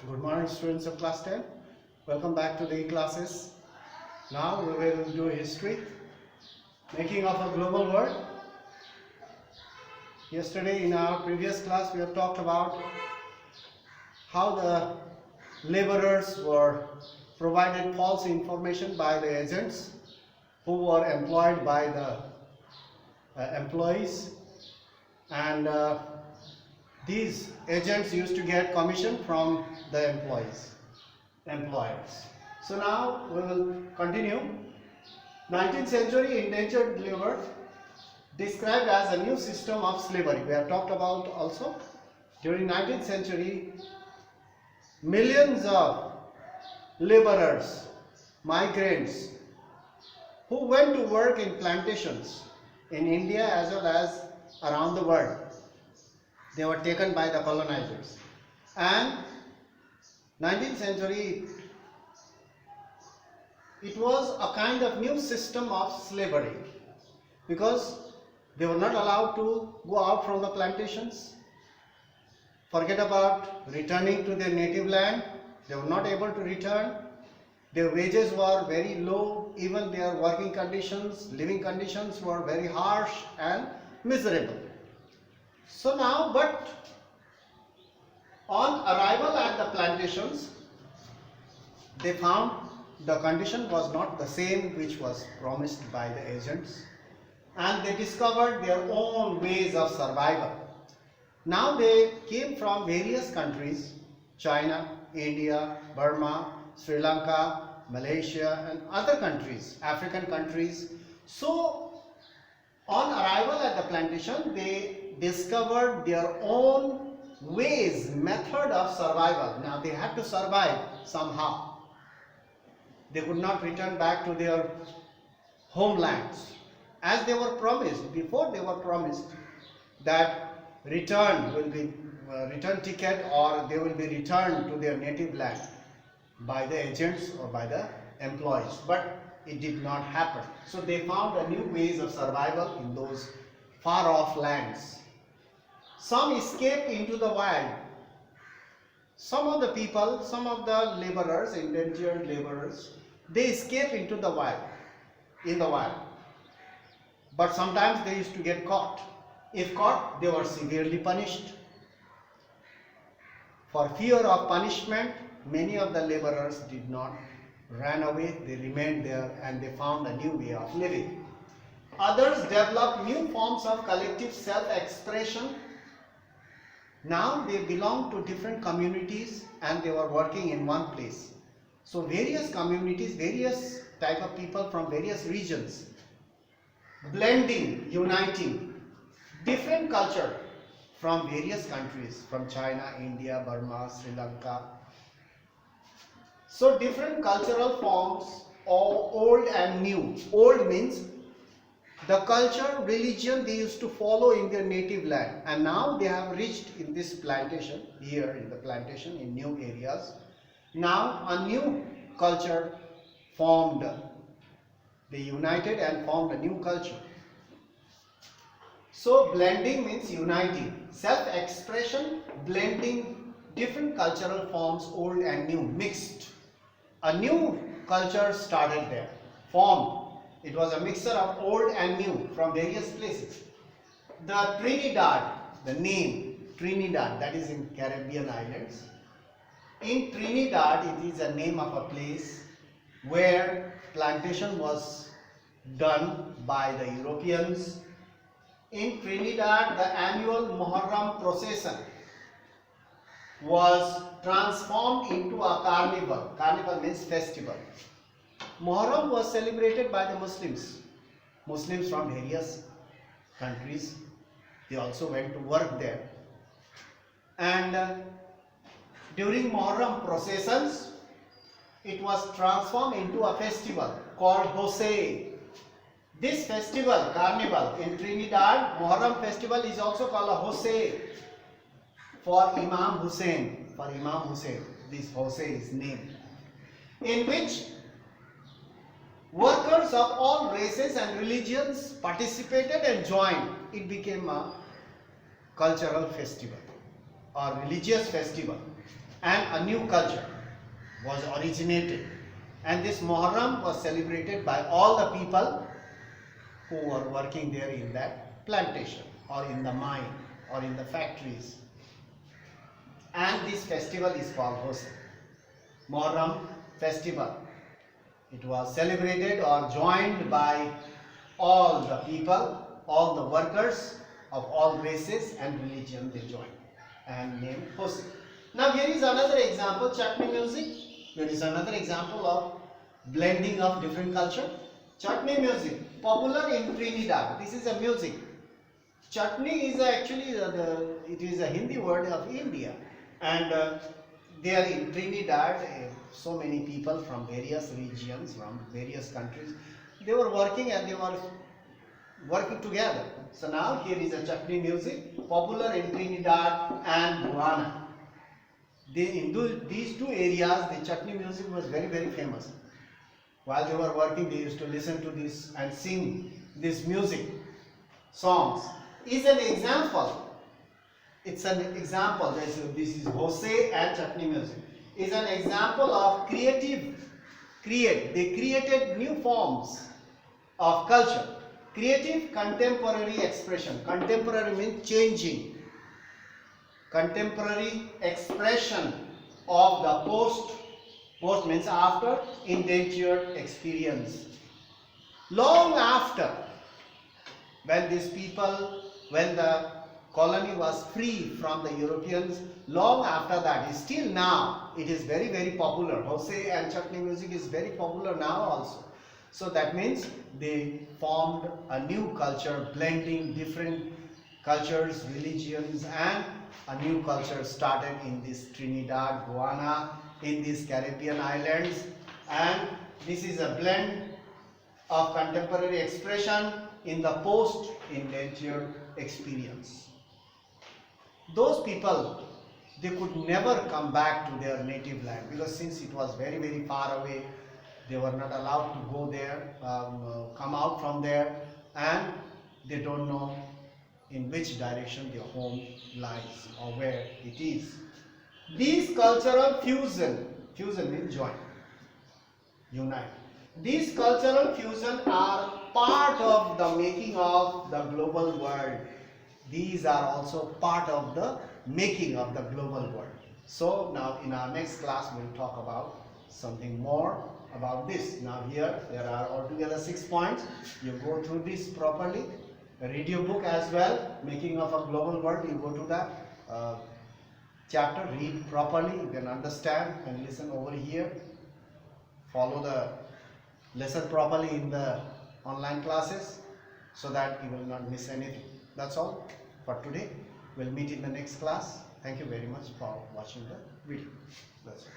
Good morning, students of class 10. Welcome back to the classes. Now we will do history, making of a global world. Yesterday in our previous class we have talked about how the laborers were provided false information by the agents who were employed by the employees, and these agents used to get commission from the employers. So now we will continue. 19th century indentured labor described as a new system of slavery. We have talked about also during 19th century millions of laborers, migrants who went to work in plantations in India as well as around the world. They were taken by the colonizers, and 19th century it was a kind of new system of slavery because they were not allowed to go out from the plantations. Forget about returning to their native land. They were not able to return. Their wages were very low. Even their working conditions, living conditions were very harsh and miserable. So now, but on arrival at the plantations, they found the condition was not the same which was promised by the agents, and they discovered their own ways of survival. Now they came from various countries: China, India, Burma, Sri Lanka, Malaysia, and other countries, African countries. So on arrival at the plantation, they discovered their own ways, method of survival. Now they had to survive somehow. They could not return back to their homelands as they were promised. Before, they were promised that return will be return ticket, or they will be returned to their native land by the agents or by the employees, but it did not happen. So they found a new ways of survival in those far off lands. Some escaped into the wild. Some of the people, some of the laborers, indentured laborers, they escaped into the wild, in the wild. But sometimes they used to get caught. If caught, they were severely punished. For fear of punishment, many of the laborers did not run away. They remained there and they found a new way of living. Others developed new forms of collective self-expression. Now they belong to different communities and they were working in one place. So various communities, various type of people from various regions, blending, uniting, different culture from various countries, from China, India, Burma, Sri Lanka. So different cultural forms, old and new. Old means the culture, religion they used to follow in their native land, and now they have reached in this plantation, here in the plantation, in new areas. Now a new culture formed. They united and formed a new culture. So blending means uniting. Self-expression, blending different cultural forms, old and new, mixed. A new culture started there, formed. It was a mixture of old and new from various places. The Trinidad, the name Trinidad, that is in Caribbean islands. In Trinidad, it is a name of a place where plantation was done by the Europeans. In Trinidad, the annual Muharram procession was transformed into a carnival. Carnival means festival. Muharram was celebrated by the Muslims. Muslims from various countries, they also went to work there. And during Muharram processions, it was transformed into a festival called Hosei. This festival, carnival in Trinidad, Muharram festival, is also called a Hosei for Imam Hussein. For Imam Hussein, this Hosei is named, in which workers of all races and religions participated and joined. It became a cultural festival or religious festival. and a new culture was originated, and this Muharram was celebrated by all the people who were working there in that plantation or in the mine or in the factories. And this festival is called Hosei, Muharram festival. It was celebrated or joined by all the people, all the workers of all races and religion. They joined and named Hosei. Now here is another example, chutney music. Here is another example of blending of different culture. Chutney music, popular in Trinidad. This is a music. Chutney is actually it is a Hindi word of India, and there in Trinidad, so many people from various regions, from various countries, they were working and they were working together. So now here is a chutney music, popular in Trinidad and Guyana. In these two areas, the chutney music was very, very famous. While they were working, they used to listen to this and sing this music, songs. Is an example. It's an example. This is Hosei and chutney music. Is an example of They created new forms of culture. Creative contemporary expression. Contemporary means changing. Contemporary expression of the post means after indentured experience. Long after, when the colony was free from the Europeans, long after that, still now, it is very, very popular. Hosei and chutney music is very popular now also. So that means they formed a new culture, blending different cultures, religions, and a new culture started in this Trinidad, Guyana, in these Caribbean islands, and this is a blend of contemporary expression in the post-indentured experience. Those people, they could never come back to their native land, because since it was very, very far away, they were not allowed to go there, come out from there, and they don't know in which direction their home lies or where it is. These cultural fusion means join, unite. These cultural fusion are part of the making of the global world. These are also part of the making of the global world. So now in our next class we will talk about something more about this. Now here there are altogether 6 points. You go through this properly. Read your book as well, Making of a Global World. You go to that chapter, read properly, you can understand and listen over here. Follow the lesson properly in the online classes so that you will not miss anything. That's all for today. We'll meet in the next class. Thank you very much for watching the video. That's all.